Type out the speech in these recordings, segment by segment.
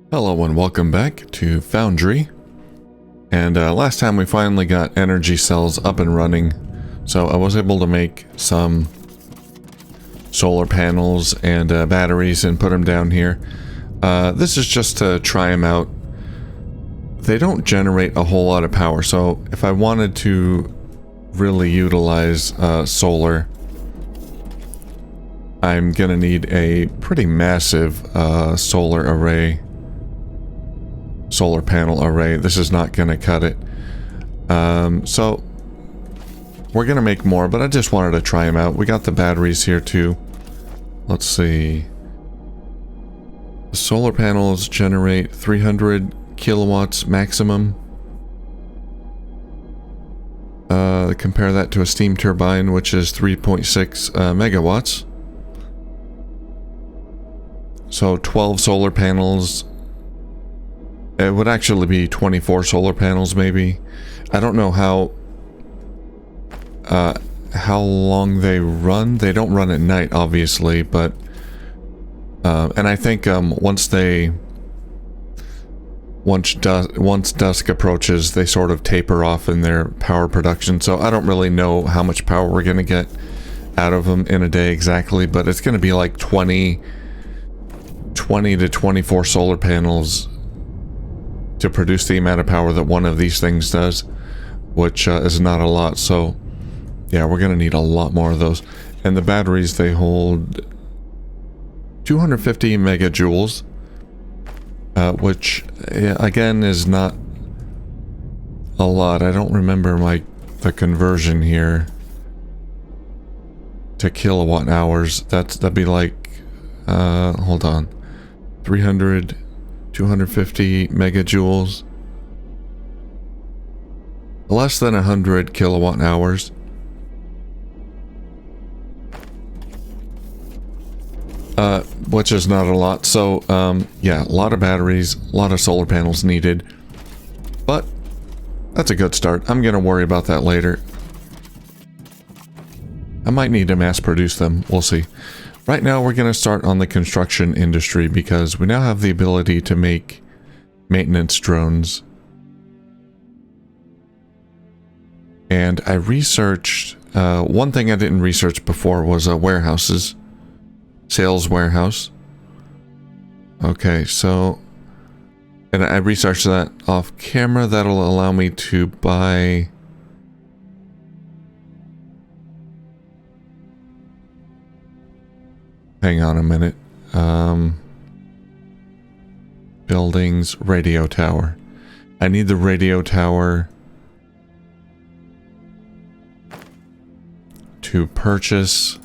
Hello and welcome back to Foundry. And last time we finally got energy cells up and running, so I was able to make some solar panels and batteries and put them down here. This is just to try them out. They don't generate a whole lot of power, so if I wanted to really utilize solar, I'm gonna need a pretty massive solar panel array. This is not going to cut it. So we're going to make more, but I just wanted to try them out. We got the batteries here too. Let's see. The solar panels generate 300 kilowatts maximum. Compare that to a steam turbine, which is 3.6 megawatts. So 12 solar panels. It would actually be 24 solar panels, maybe. I don't know how long they run. They don't run at night, obviously, but and I think once dusk approaches, they sort of taper off in their power production. So I don't really know how much power we're gonna get out of them in a day exactly, but it's gonna be like 20 to 24 solar panels to produce the amount of power that one of these things does, which is not a lot. So yeah, we're gonna need a lot more of those. And the batteries, they hold 250 megajoules, which again is not a lot. I don't remember the conversion here to kilowatt hours. That'd be like hold on, 250 megajoules, less than 100 kilowatt hours. Which is not a lot. So yeah, a lot of batteries, a lot of solar panels needed, but that's a good start. I'm gonna worry about that later. I might need to mass produce them, we'll see. Right now we're going to start on the construction industry because we now have the ability to make maintenance drones. And I researched, one thing I didn't research before was warehouses. Sales warehouse. Okay, so, and I researched that off camera. That'll allow me to buy hang on a minute. Buildings, radio tower. I need the radio tower to purchase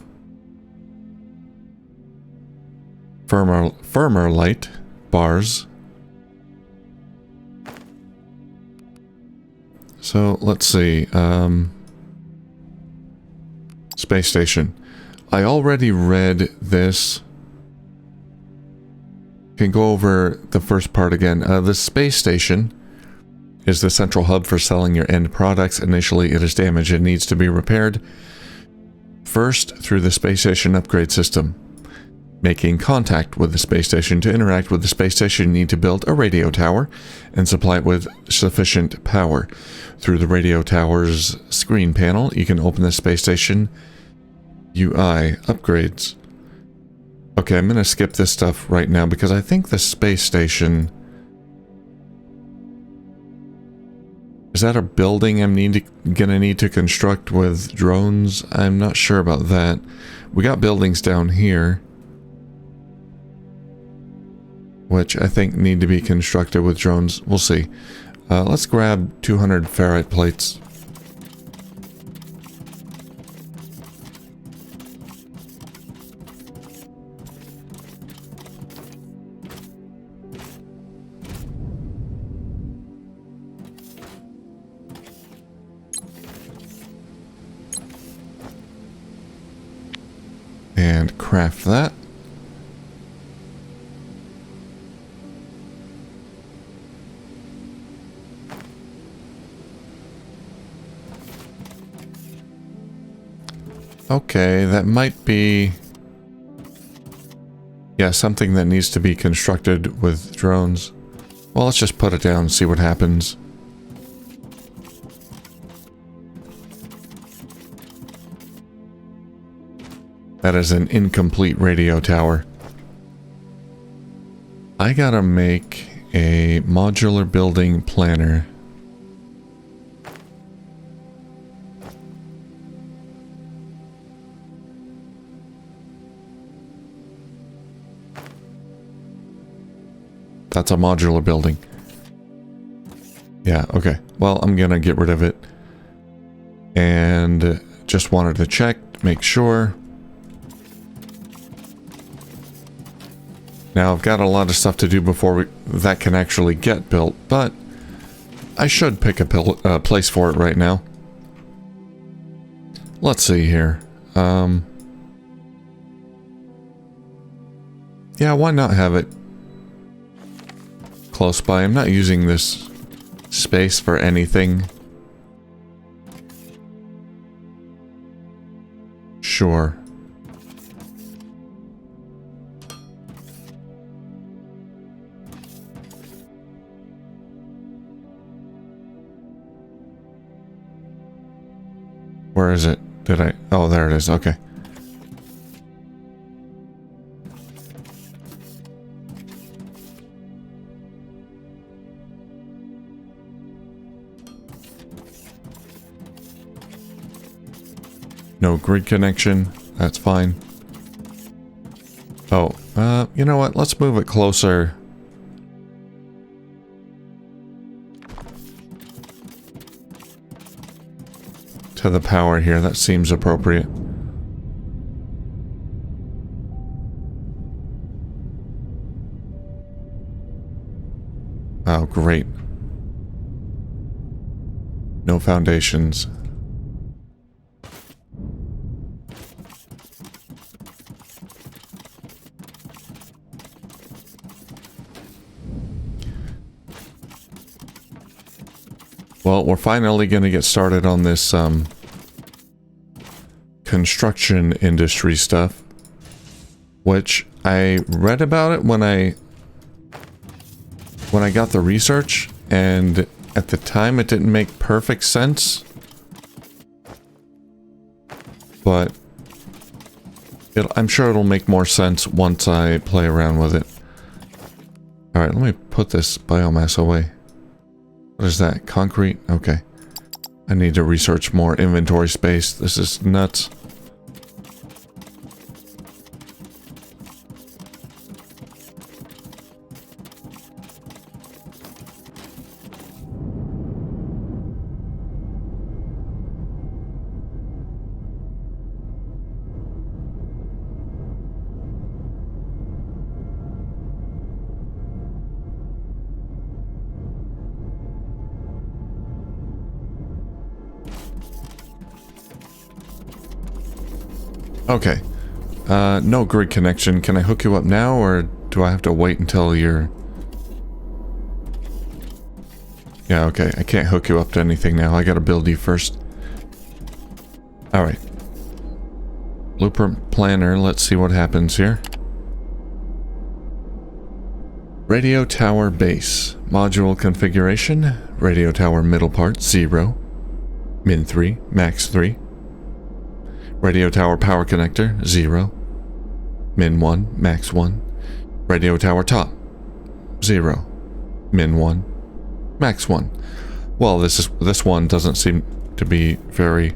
firmer light bars. So let's see. Space station. I already read this. Can go over the first part again. The space station is the central hub for selling your end products. Initially, it is damaged and needs to be repaired. First, through the space station upgrade system. Making contact with the space station. To interact with the space station, you need to build a radio tower and supply it with sufficient power. Through the radio tower's screen panel, you can open the space station UI upgrades. Okay, I'm gonna skip this stuff right now because I think the space station, is that a building I'm gonna need to construct with drones? I'm not sure about that. We got buildings down here, which I think need to be constructed with drones. We'll see. Let's grab 200 ferrite plates. And craft that. Okay, that might be Yeah, something that needs to be constructed with drones. Well, let's just put it down and see what happens. That is an incomplete radio tower. I gotta make a modular building planner. That's a modular building. Yeah, okay. Well, I'm gonna get rid of it. And just wanted to check, make sure. Now, I've got a lot of stuff to do before that can actually get built, but I should pick a place for it right now. Let's see here. Yeah, why not have it close by? I'm not using this space for anything. Sure. Where is it? Did I? Oh, there it is. Okay. No grid connection. That's fine. Oh, you know what? Let's move it closer. To the power here. That seems appropriate. Oh, great. No foundations. Well, we're finally going to get started on this construction industry stuff, which I read about it when I got the research, and at the time it didn't make perfect sense, but I'm sure it'll make more sense once I play around with it. Alright, let me put this biomass away. What is that? Concrete? Okay. I need to research more inventory space. This is nuts. Okay. No grid connection. Can I hook you up now, or do I have to wait until you're... Yeah, okay. I can't hook you up to anything now. I gotta build you first. Alright. Blueprint planner. Let's see what happens here. Radio tower base. Module configuration. Radio tower middle part, 0. Min 3, max 3. Radio tower power connector, 0. Min 1, max 1. Radio tower top, 0. Min 1, max 1. Well, this one doesn't seem to be very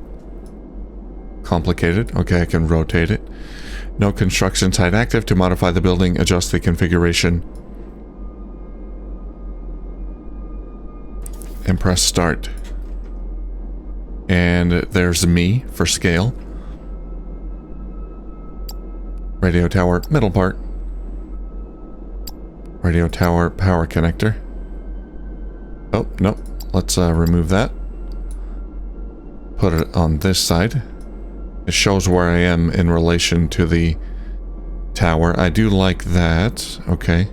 complicated. Okay, I can rotate it. No construction site active. To modify the building, adjust the configuration. And press start. And there's me for scale. Radio tower middle part. Radio tower power connector. Oh, nope. Let's remove that. Put it on this side. It shows where I am in relation to the tower. I do like that. Okay.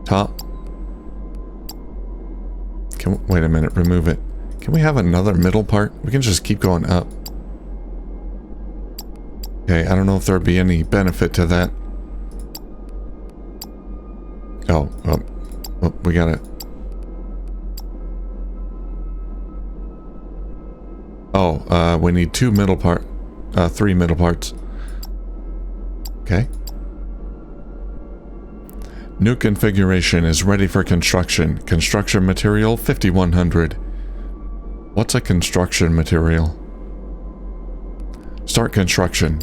Top. Wait a minute. Remove it. Can we have another middle part? We can just keep going up. Okay, I don't know if there'd be any benefit to that. Oh, we got it. Oh, we need three middle parts. Okay. New configuration is ready for construction. Construction material 5100. What's a construction material? Start construction.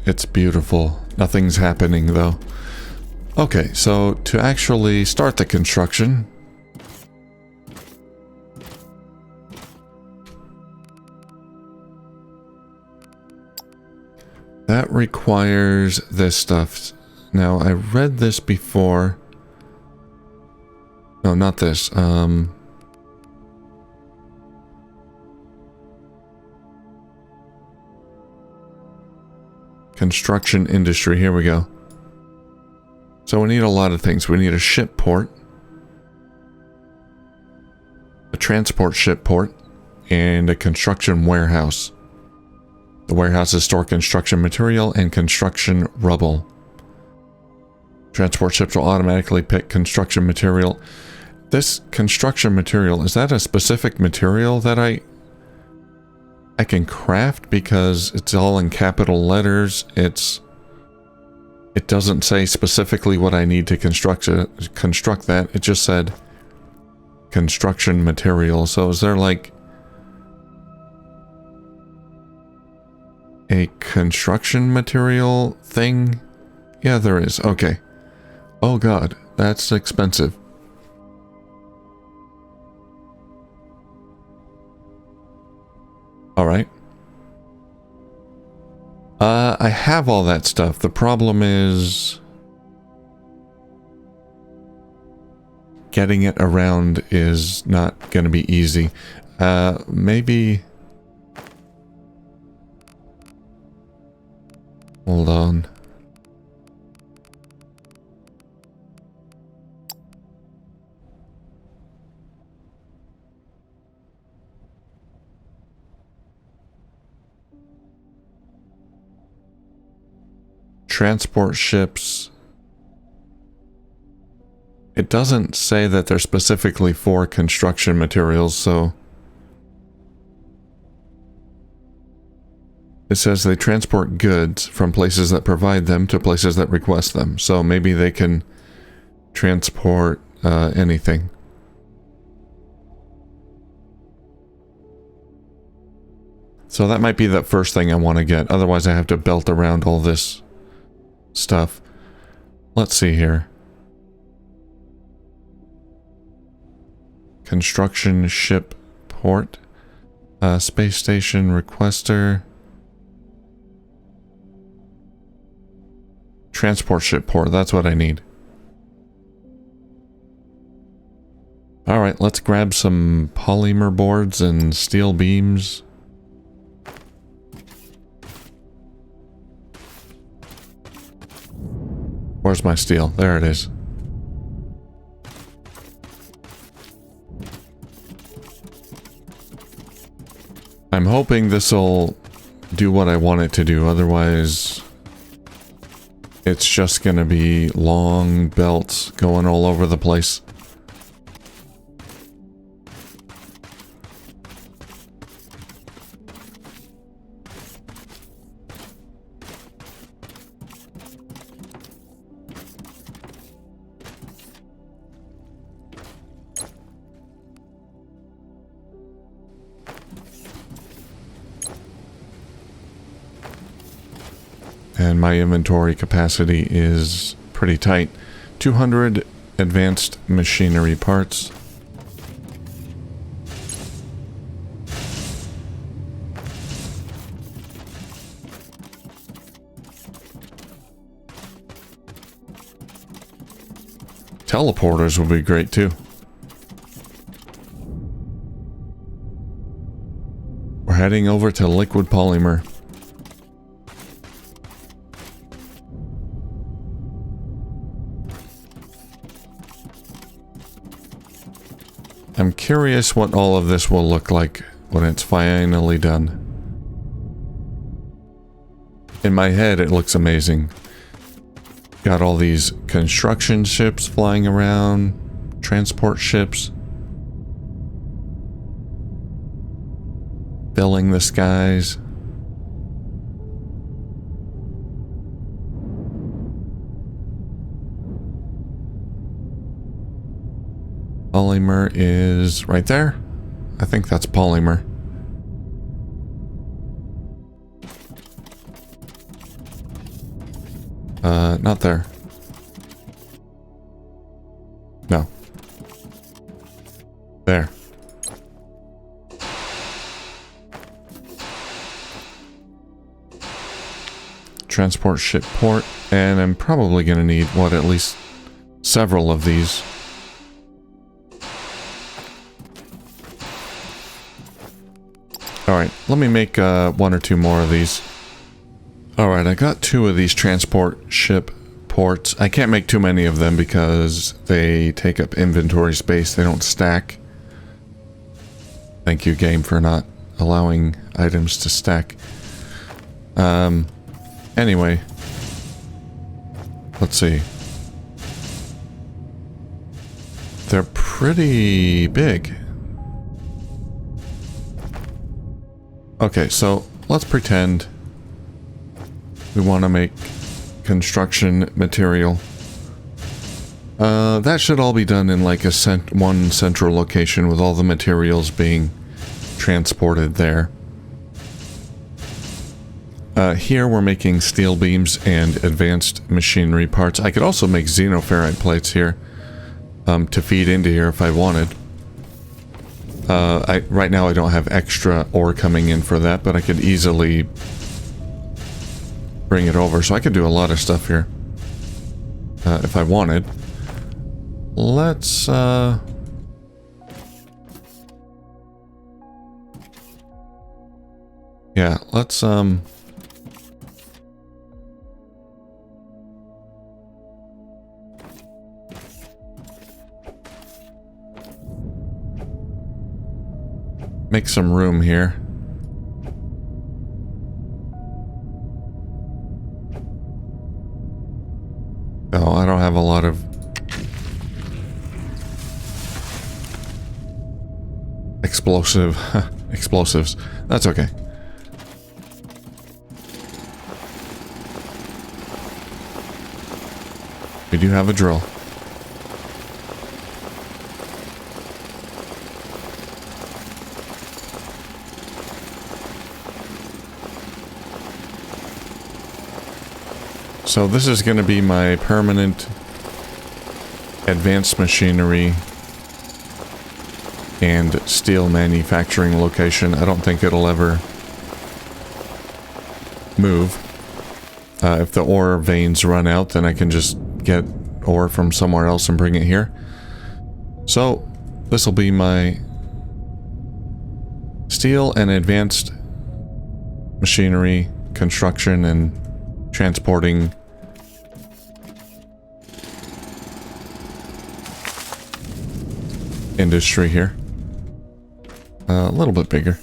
It's beautiful. Nothing's happening though. Okay, so to actually start the construction, that requires this stuff. Now, I read this before. No, not this. Construction industry. Here we go. So we need a lot of things. We need a ship port, a transport ship port, and a construction warehouse. The warehouses store construction material and construction rubble. Transport ships will automatically pick construction material. This construction material, is that a specific material that I can craft? Because it's all in capital letters. It doesn't say specifically what I need to construct that. It just said construction material. So is there like a construction material thing? Yeah, there is. Okay. Oh god, that's expensive. All right. I have all that stuff. The problem is getting it around is not going to be easy. Maybe... Hold on. Transport ships. It doesn't say that they're specifically for construction materials, so... It says they transport goods from places that provide them to places that request them. So maybe they can transport anything. So that might be the first thing I want to get. Otherwise I have to belt around all this stuff. Let's see here. Construction ship port. Space station requester. Transport ship port, that's what I need. Alright, let's grab some polymer boards and steel beams. Where's my steel? There it is. I'm hoping this'll do what I want it to do, otherwise it's just gonna be long belts going all over the place. And my inventory capacity is pretty tight. 200 advanced machinery parts. Teleporters would be great too. We're heading over to liquid polymer. I'm curious what all of this will look like when it's finally done. In my head, it looks amazing. Got all these construction ships flying around, transport ships, filling the skies. Polymer is right there. I think that's polymer. Not there. No. There. Transport ship port, and I'm probably going to need, what, at least several of these. Alright, let me make one or two more of these. Alright, I got two of these transport ship ports. I can't make too many of them because they take up inventory space. They don't stack. Thank you, game, for not allowing items to stack. Anyway. Let's see. They're pretty big. Okay, so let's pretend we want to make construction material. That should all be done in like a one central location with all the materials being transported there. Here we're making steel beams and advanced machinery parts. I could also make xenoferrite plates here to feed into here if I wanted. Right now I don't have extra ore coming in for that, but I could easily bring it over, so I could do a lot of stuff here if I wanted. Let's yeah, let's make some room here. Oh, I don't have a lot of explosives. That's okay. We do have a drill. So this is going to be my permanent advanced machinery and steel manufacturing location. I don't think it'll ever move. If the ore veins run out, then I can just get ore from somewhere else and bring it here. So this will be my steel and advanced machinery, construction, and transporting industry here. A little bit bigger.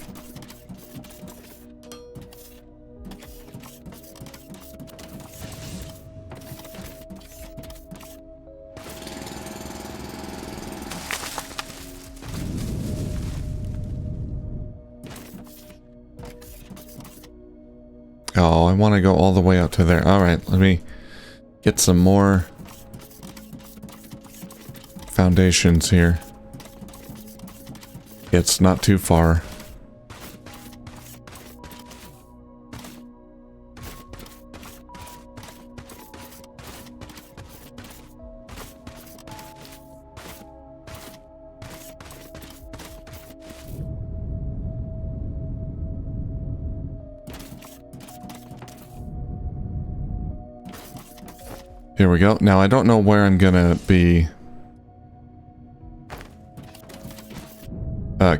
Oh, I want to go all the way out to there. Alright, let me get some more foundations here. It's not too far. Here we go. Now I don't know where I'm gonna be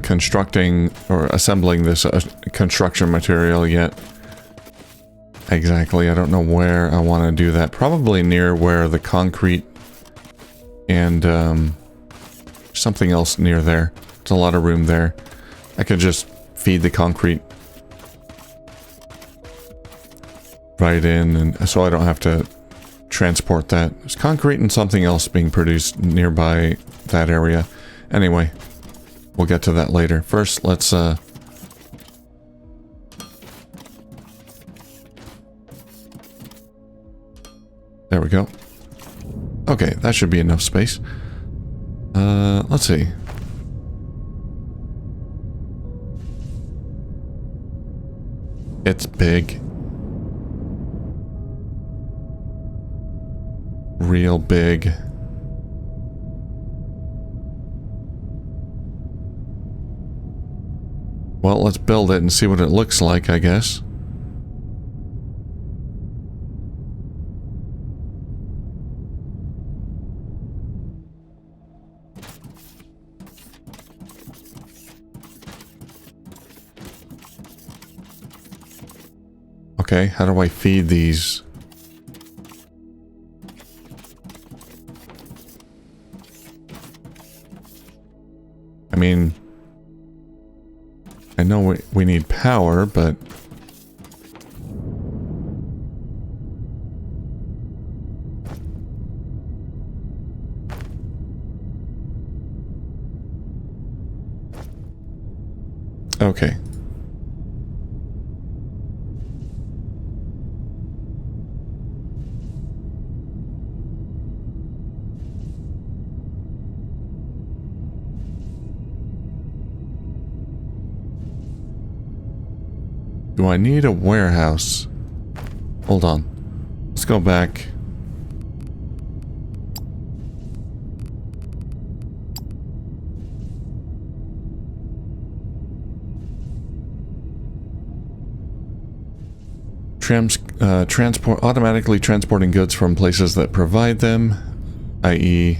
constructing or assembling this construction material yet. Exactly, I don't know where I want to do that. Probably near where the concrete and something else near there. There's a lot of room there. I could just feed the concrete right in, and so I don't have to transport that. There's concrete and something else being produced nearby that area. Anyway, we'll get to that later. First, let's there we go. Okay, that should be enough space. Let's see. It's big. Real big. Well, let's build it and see what it looks like, I guess. Okay, how do I feed these? I mean, I know we need power, but okay. Do I need a warehouse? Hold on. Let's go back. Automatically transporting goods from places that provide them, i.e.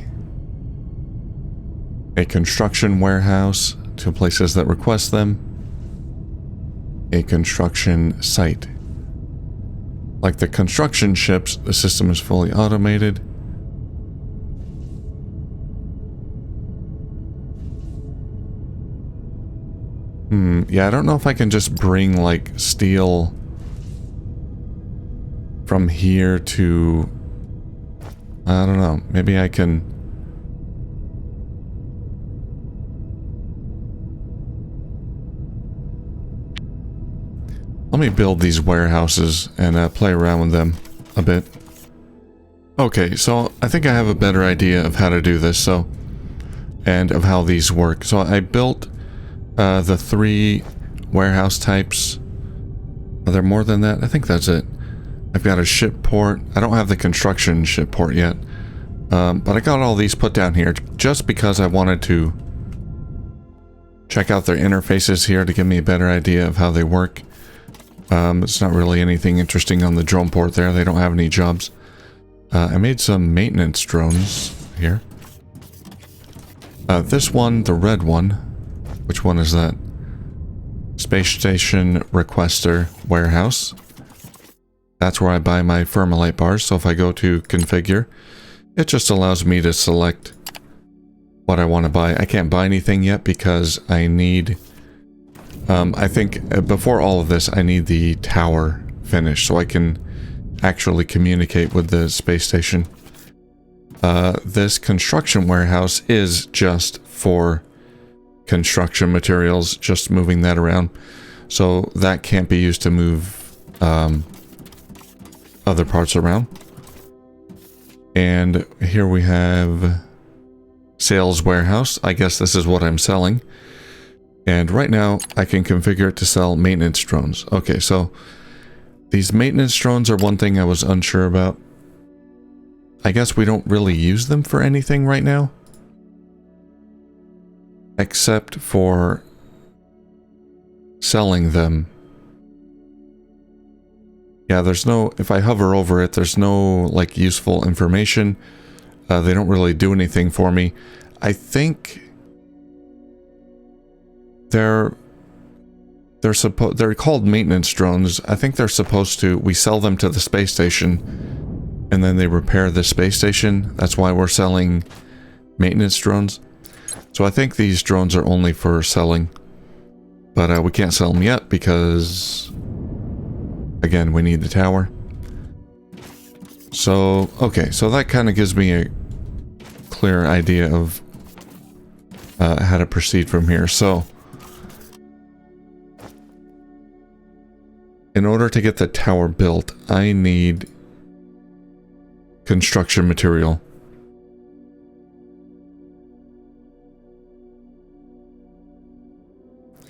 a construction warehouse, to places that request them. A construction site. Like the construction ships, the system is fully automated. Yeah, I don't know if I can just bring like steel from here to... I don't know, maybe I can... Let me build these warehouses and play around with them a bit. Okay, so I think I have a better idea of how to do this, so... and of how these work. So I built the 3 warehouse types. Are there more than that? I think that's it. I've got a ship port. I don't have the construction ship port yet. But I got all these put down here just because I wanted to check out their interfaces here to give me a better idea of how they work. It's not really anything interesting on the drone port there. They don't have any jobs. I made some maintenance drones here. This one, the red one. Which one is that? Space Station Requester Warehouse. That's where I buy my Firmalite bars. So if I go to Configure, it just allows me to select what I want to buy. I can't buy anything yet because I need... I think before all of this, I need the tower finished so I can actually communicate with the space station. This construction warehouse is just for construction materials, just moving that around. So that can't be used to move other parts around. And here we have sales warehouse. I guess this is what I'm selling. And right now, I can configure it to sell maintenance drones. Okay, so these maintenance drones are one thing I was unsure about. I guess we don't really use them for anything right now. Except for selling them. Yeah, there's no... If I hover over it, there's no, like, useful information. They don't really do anything for me. I think... They're called maintenance drones. I think they're supposed to... We sell them to the space station, and then they repair the space station. That's why we're selling maintenance drones. So I think these drones are only for selling. But we can't sell them yet because, again, we need the tower. So, okay, so that kind of gives me a clear idea of how to proceed from here. So, in order to get the tower built, I need construction material.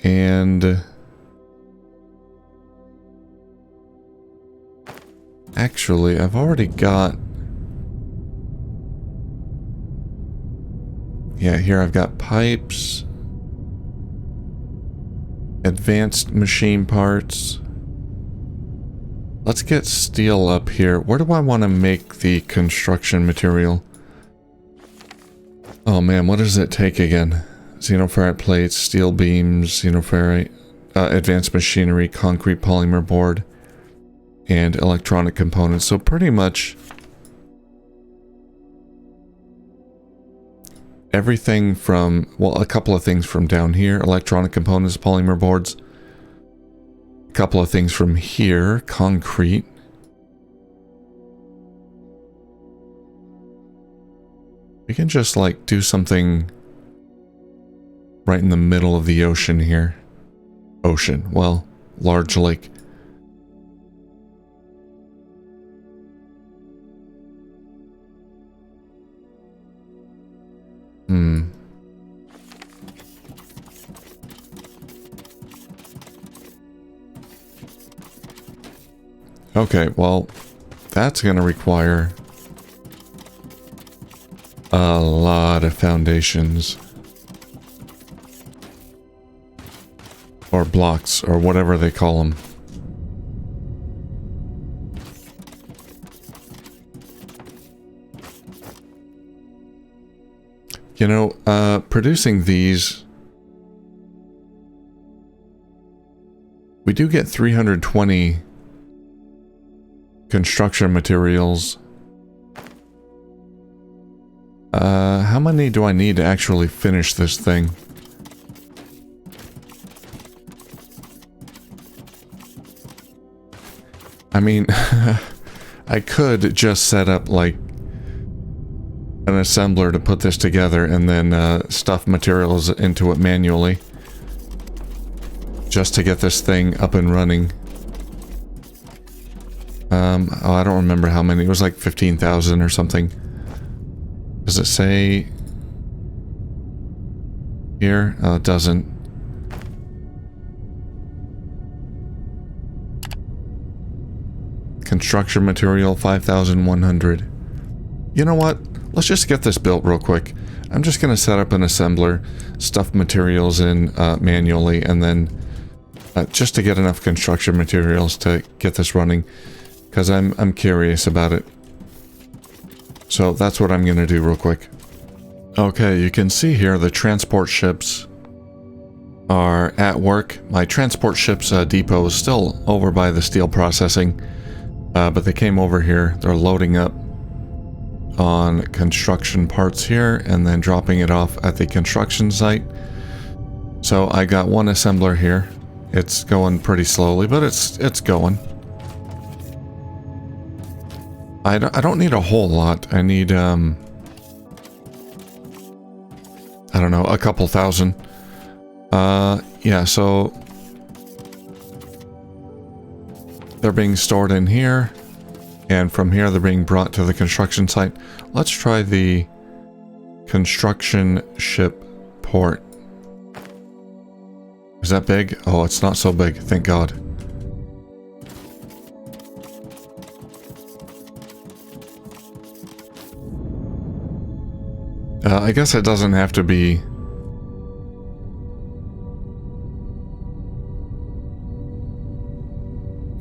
And actually, I've already got... Yeah, here I've got pipes, advanced machine parts. Let's get steel up here. Where do I want to make the construction material? Oh man, what does it take again? Xenoferrite plates, steel beams, xenoferrite, advanced machinery, concrete polymer board, and electronic components. So pretty much everything from, well, a couple of things from down here, electronic components, polymer boards. A couple of things from here, concrete. We can just like do something right in the middle of the ocean here. Ocean, well, large lake. Okay, well, that's going to require a lot of foundations. Or blocks, or whatever they call them. You know, producing these... We do get 320 construction materials. How many do I need to actually finish this thing? I mean, I could just set up like an assembler to put this together and then stuff materials into it manually. Just to get this thing up and running. Oh, I don't remember how many. It was like 15,000 or something. Does it say here? Oh, it doesn't. Construction material, 5,100. You know what? Let's just get this built real quick. I'm just going to set up an assembler, stuff materials in manually, and then just to get enough construction materials to get this running, because I'm curious about it. So that's what I'm going to do real quick. Okay, you can see here the transport ships are at work. My transport ships depot is still over by the steel processing. But they came over here. They're loading up on construction parts here and then dropping it off at the construction site. So I got one assembler here. It's going pretty slowly, but it's going. I don't need a whole lot. I need I don't know, a couple thousand. Yeah, so they're being stored in here, and from here they're being brought to the construction site. Let's try the construction ship port. Is that big? Oh, it's not so big, thank God. I guess it doesn't have to be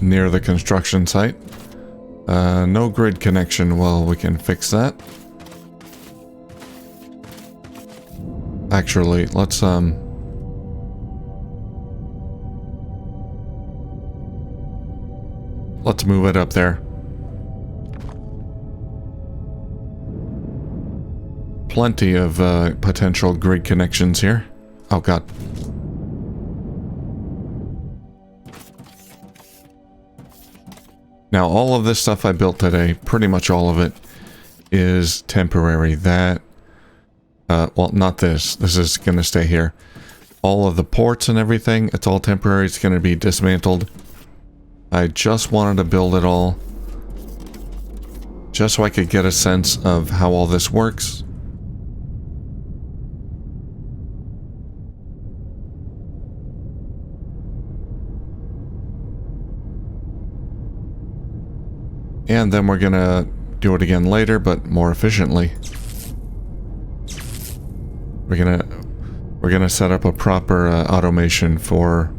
near the construction site. No grid connection. Well, we can fix that. Actually, let's move it up there. Plenty of potential grid connections here. Oh God. Now, all of this stuff I built today, pretty much all of it, is temporary. That, well, not this. This is going to stay here. All of the ports and everything, it's all temporary. It's going to be dismantled. I just wanted to build it all, just so I could get a sense of how all this works. And then we're gonna do it again later, but more efficiently. We're gonna set up a proper automation for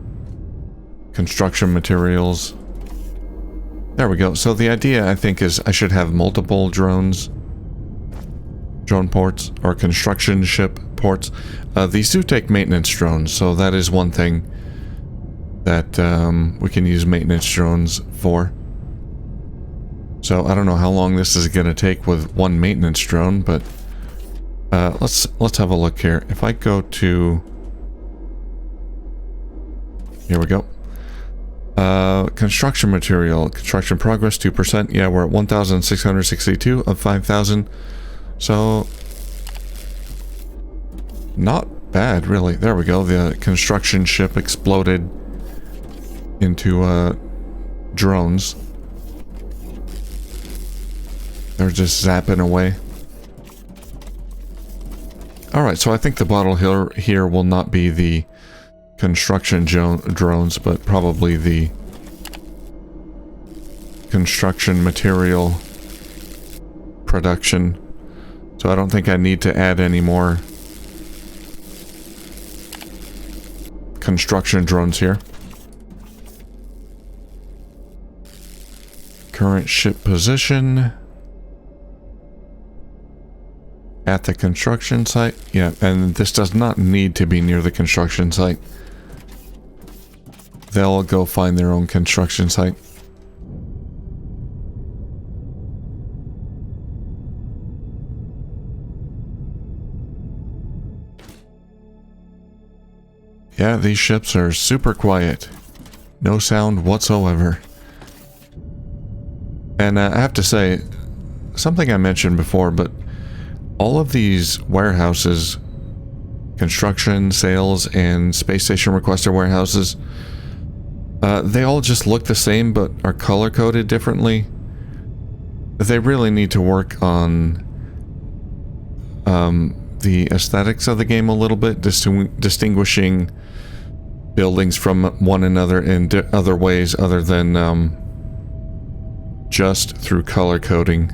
construction materials. There we go. So the idea, I think, is I should have multiple drone ports, or construction ship ports. These do take maintenance drones, so that is one thing that we can use maintenance drones for. So I don't know how long this is going to take with one maintenance drone, but let's have a look here. If I go to, here we go. Construction material, construction progress 2%. Yeah, we're at 1,662 of 5,000. So not bad, really. There we go. The construction ship exploded into drones. They're just zapping away. Alright, so I think the bottle here will not be the construction drones, but probably the construction material production. So I don't think I need to add any more construction drones here. Current ship position at the construction site. Yeah, and this does not need to be near the construction site. They'll go find their own construction site. Yeah, these ships are super quiet. No sound whatsoever. And I have to say, something I mentioned before, but all of these warehouses, construction, sales, and space station requester warehouses, they all just look the same but are color-coded differently. They really need to work on the aesthetics of the game a little bit, distinguishing buildings from one another in other ways other than just through color coding.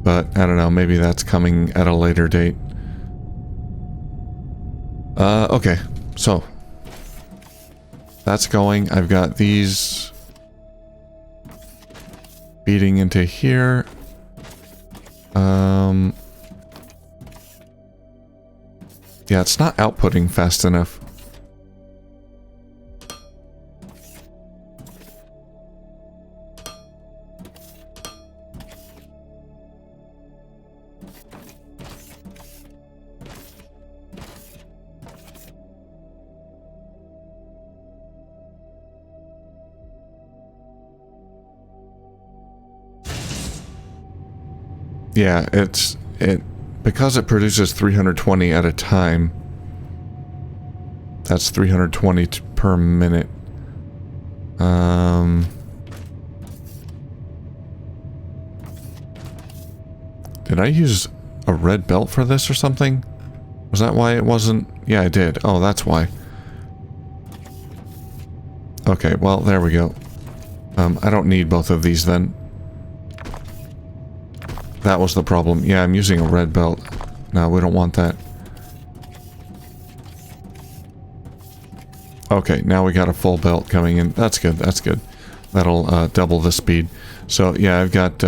But I don't know, maybe that's coming at a later date. Okay, so that's going. I've got these feeding into here. Yeah, it's not outputting fast enough. Yeah, because it produces 320 at a time. That's 320 per minute. Did I use a red belt for this or something? Was that why it wasn't? Yeah, I did. Oh, that's why. Okay, well, there we go. I don't need both of these then. That was the problem. Yeah, I'm using a red belt. No, we don't want that. Okay, now we got a full belt coming in. That's good, that's good. That'll double the speed. So, yeah, I've got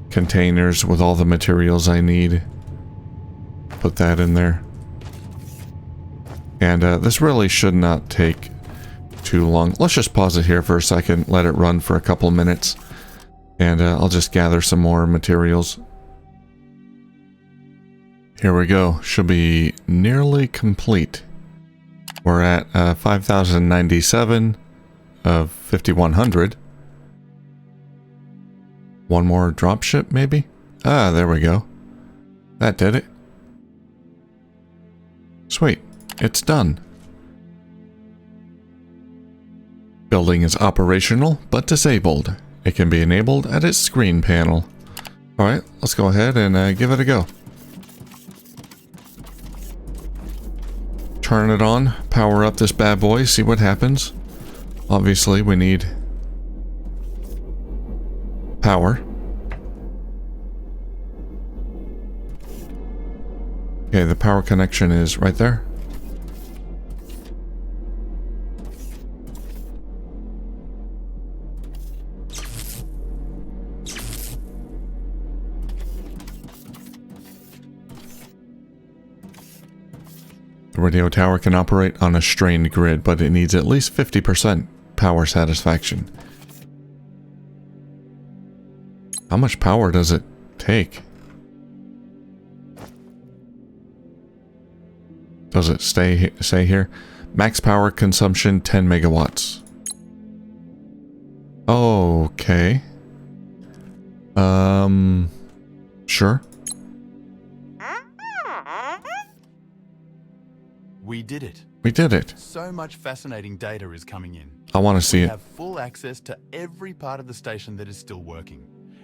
containers with all the materials I need. Put that in there. And this really should not take too long. Let's just pause it here for a second, let it run for a couple minutes. And I'll just gather some more materials. Here we go. Should be nearly complete. We're at 5,097. of 5100. One more dropship, maybe? Ah, there we go. That did it. Sweet. It's done. Building is operational, but disabled. It can be enabled at its screen panel. Alright, let's go ahead and give it a go. Turn it on, power up this bad boy, see what happens. Obviously, we need power. Okay, the power connection is right there. The radio tower can operate on a strained grid, but it needs at least 50% power satisfaction. How much power does it take? Does it stay here? Max power consumption 10 megawatts. Okay. Sure. We did it. We did it. So much fascinating data is coming in. I want to see We it. have full access to every part of the station that is still working,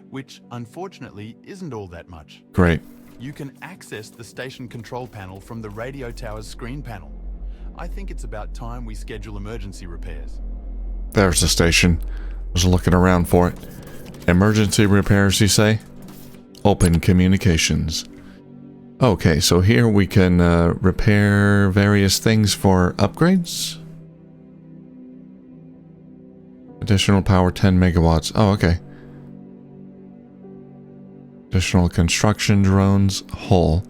which unfortunately isn't all that much. Great. You can access the station control panel from the radio tower's screen panel. I think it's about time we schedule emergency repairs. There's the station. Was looking around for it. Emergency repairs, you say? Open communications. Okay, so here we can repair various things for upgrades. Additional power 10 megawatts. Oh, okay. Additional construction drones. Hull.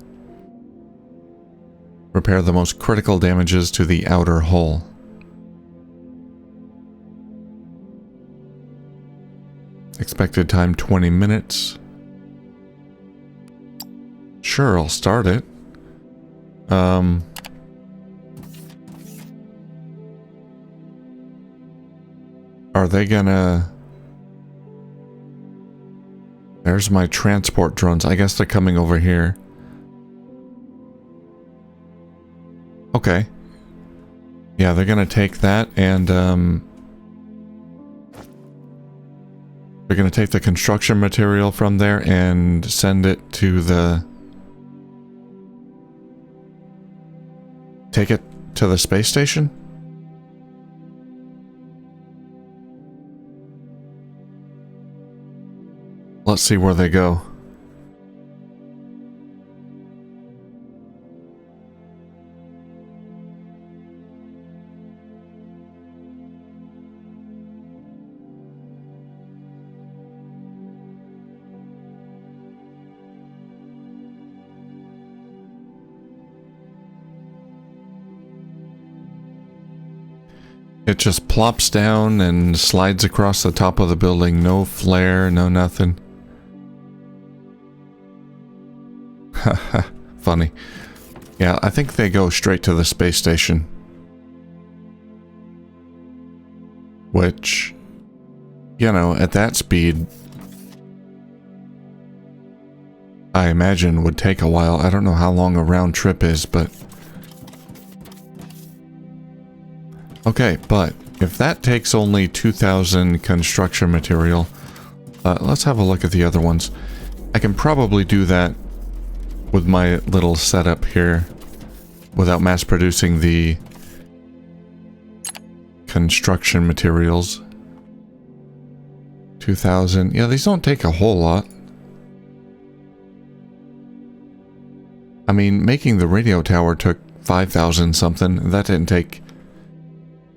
Repair the most critical damages to the outer hull. Expected time 20 minutes. Sure, I'll start it. Are they gonna... There's my transport drones. I guess they're coming over here. Okay. Yeah, they're gonna take that and, they're gonna take the construction material from there and send it to the... Take it to the space station? Let's see where they go. It just plops down and slides across the top of the building. No flare, no nothing. Funny. Yeah, I think they go straight to the space station. Which, you know, at that speed, I imagine would take a while. I don't know how long a round trip is, but... Okay, but if that takes only 2,000 construction material, let's have a look at the other ones. I can probably do that with my little setup here without mass producing the construction materials. 2,000. Yeah, these don't take a whole lot. I mean, making the radio tower took 5,000 something. That didn't take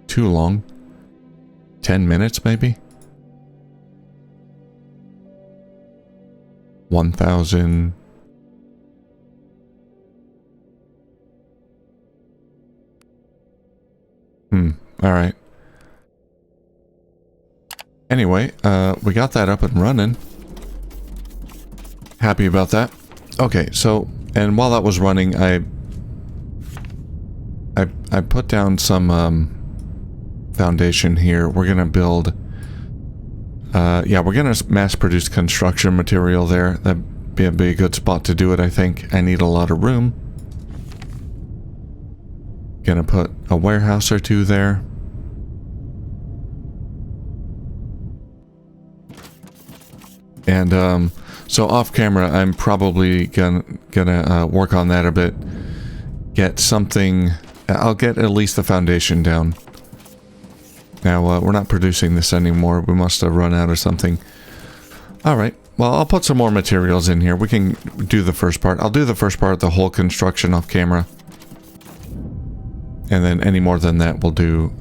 too long. 10 minutes, maybe? 1,000. Alright. Anyway, we got that up and running. Happy about that. Okay, so, and while that was running, I put down some, foundation here. We're gonna build... yeah, we're gonna mass produce construction material there. That'd be a good spot to do it, I think. I need a lot of room. Gonna put a warehouse or two there. And so off camera, I'm probably gonna work on that a bit. Get something. I'll get at least the foundation down. Now we're not producing this anymore. We must have run out of something. All right. Well, I'll put some more materials in here. We can do the first part. I'll do the first part, the whole construction off camera. And then any more than that we'll do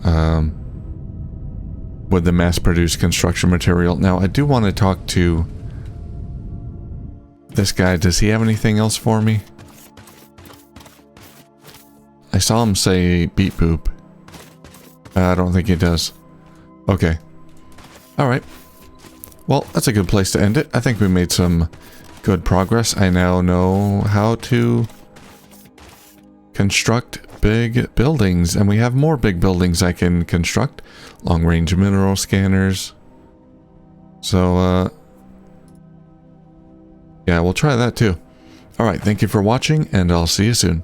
with the mass-produced construction material. Now, I do want to talk to this guy. Does he have anything else for me? I saw him say beep boop. I don't think he does. Okay. Alright. Well, that's a good place to end it. I think we made some good progress. I now know how to construct big buildings, and we have more big buildings I can construct. Long-range mineral scanners. So, yeah, we'll try that too. Alright, thank you for watching, and I'll see you soon.